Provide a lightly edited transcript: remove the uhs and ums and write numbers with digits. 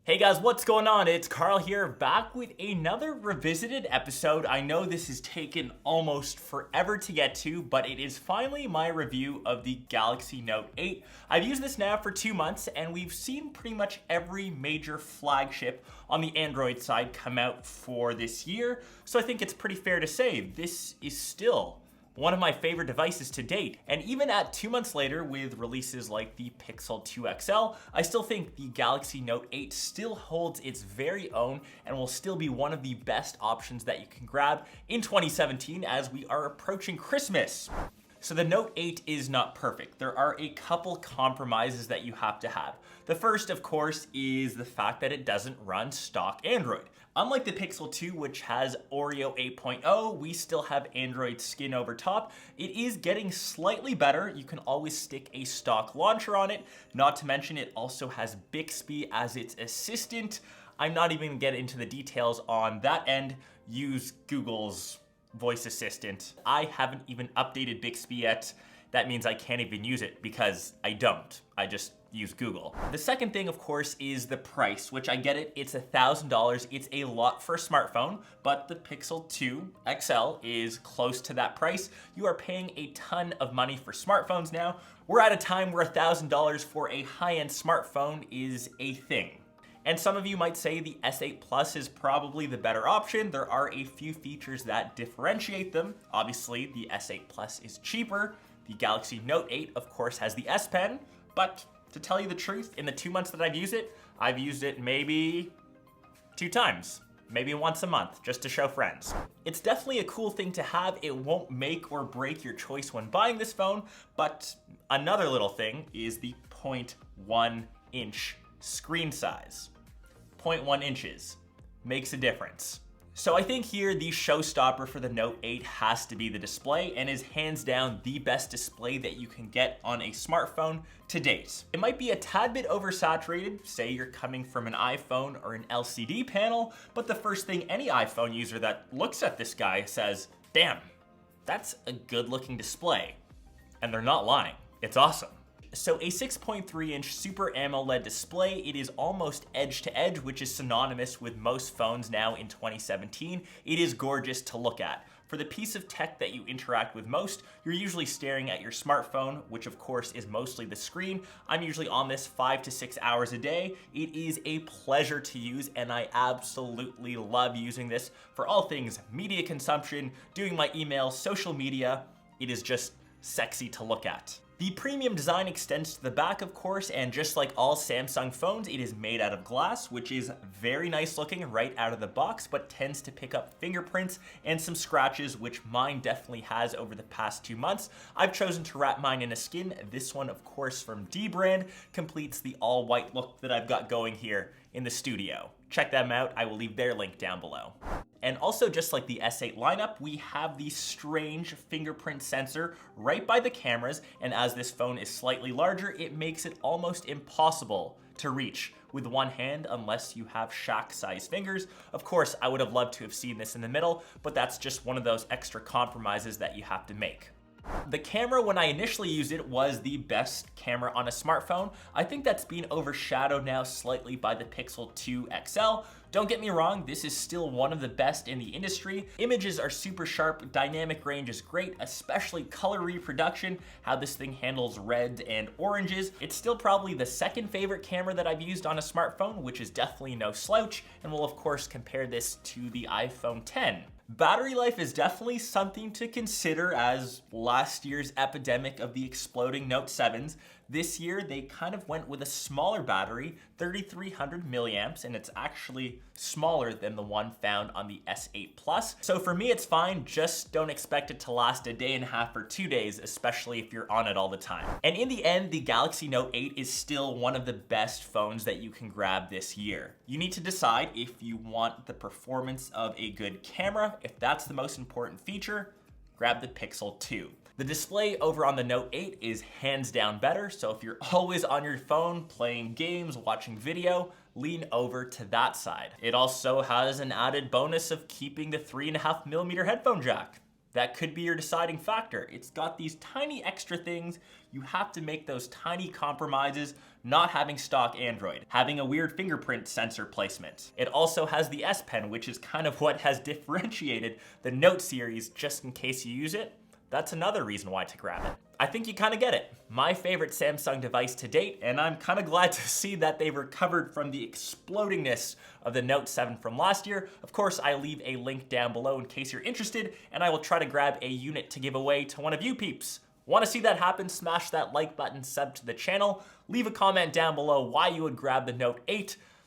Hey guys, what's going on? It's Karl here, back with another revisited episode. I know this has taken almost forever to get to, but it is finally my review of the Galaxy Note 8. I've used this now for 2 months, and we've seen pretty much every major flagship on the Android side come out for this year, so I think it's pretty fair to say this is still one of my favorite devices to date. And even at 2 months later with releases like the Pixel 2 XL, I still think the Galaxy Note 8 still holds its very own and will still be one of the best options that you can grab in 2017 as we are approaching Christmas. So the Note 8 is not perfect. There are a couple compromises that you have to have. The first, of course, is the fact that it doesn't run stock Android. Unlike the Pixel 2, which has Oreo 8.0, we still have Android skin over top. It is getting slightly better. You can always stick a stock launcher on it. Not to mention, it also has Bixby as its assistant. I'm not even gonna get into the details on that end. Use Google's voice assistant. I haven't even updated Bixby yet. That means I can't even use it because I don't. I just use Google. The second thing, of course, is the price, which I get it. It's $1,000. It's a lot for a smartphone, but the Pixel 2 XL is close to that price. You are paying a ton of money for smartphones now. We're at a time where $1,000 for a high-end smartphone is a thing. And some of you might say the S8 Plus is probably the better option. There are a few features that differentiate them. Obviously, the S8 Plus is cheaper. The Galaxy Note 8, of course, has the S Pen, but to tell you the truth, in the 2 months that I've used it maybe 2 times, maybe once a month, just to show friends. It's definitely a cool thing to have. It won't make or break your choice when buying this phone, but another little thing is the 0.1 inch screen size. 0.1 inches makes a difference. So I think here the showstopper for the Note 8 has to be the display, and is hands down the best display that you can get on a smartphone to date. It might be a tad bit oversaturated, say you're coming from an iPhone or an LCD panel, but the first thing any iPhone user that looks at this guy says, damn, that's a good looking display. And they're not lying, it's awesome. So a 6.3 inch Super AMOLED display, it is almost edge to edge, which is synonymous with most phones now in 2017. It is gorgeous to look at. For the piece of tech that you interact with most, you're usually staring at your smartphone, which of course is mostly the screen. I'm usually on this 5 to 6 hours a day. It is a pleasure to use, and I absolutely love using this for all things media consumption, doing my email, social media. It is just sexy to look at. The premium design extends to the back, of course, and just like all Samsung phones, it is made out of glass, which is very nice looking right out of the box, but tends to pick up fingerprints and some scratches, which mine definitely has over the past 2 months. I've chosen to wrap mine in a skin. This one, of course, from D brand, completes the all white look that I've got going here in the studio. Check them out. I will leave their link down below. And also, just like the S8 lineup, we have the strange fingerprint sensor right by the cameras, and as this phone is slightly larger, it makes it almost impossible to reach with one hand unless you have Shaq-sized fingers. Of course, I would have loved to have seen this in the middle, but that's just one of those extra compromises that you have to make. The camera, when I initially used it, was the best camera on a smartphone. I think that's been overshadowed now slightly by the Pixel 2 XL. Don't get me wrong, this is still one of the best in the industry. Images are super sharp, dynamic range is great, especially color reproduction, how this thing handles reds and oranges. It's still probably the second favorite camera that I've used on a smartphone, which is definitely no slouch, and we'll of course compare this to the iPhone 10. Battery life is definitely something to consider, as last year's epidemic of the exploding Note 7s. This year, they kind of went with a smaller battery, 3,300 milliamps, and it's actually smaller than the one found on the S8 Plus. So for me, it's fine. Just don't expect it to last a day and a half or 2 days, especially if you're on it all the time. And in the end, the Galaxy Note 8 is still one of the best phones that you can grab this year. You need to decide if you want the performance of a good camera. If that's the most important feature, grab the Pixel 2. The display over on the Note 8 is hands down better, so if you're always on your phone playing games, watching video, lean over to that side. It also has an added bonus of keeping the 3.5mm headphone jack. that could be your deciding factor. It's got these tiny extra things. You have to make those tiny compromises, not having stock Android, having a weird fingerprint sensor placement. It also has the S Pen, which is kind of what has differentiated the Note series, just in case you use it. That's another reason why to grab it. I think you kind of get it. My favorite Samsung device to date, and I'm kind of glad to see that they've recovered from the explodingness of the Note 7 from last year. Of course, I leave a link down below in case you're interested, and I will try to grab a unit to give away to one of you peeps. Want to see that happen? Smash that like button, sub to the channel, leave a comment down below why you would grab the Note 8.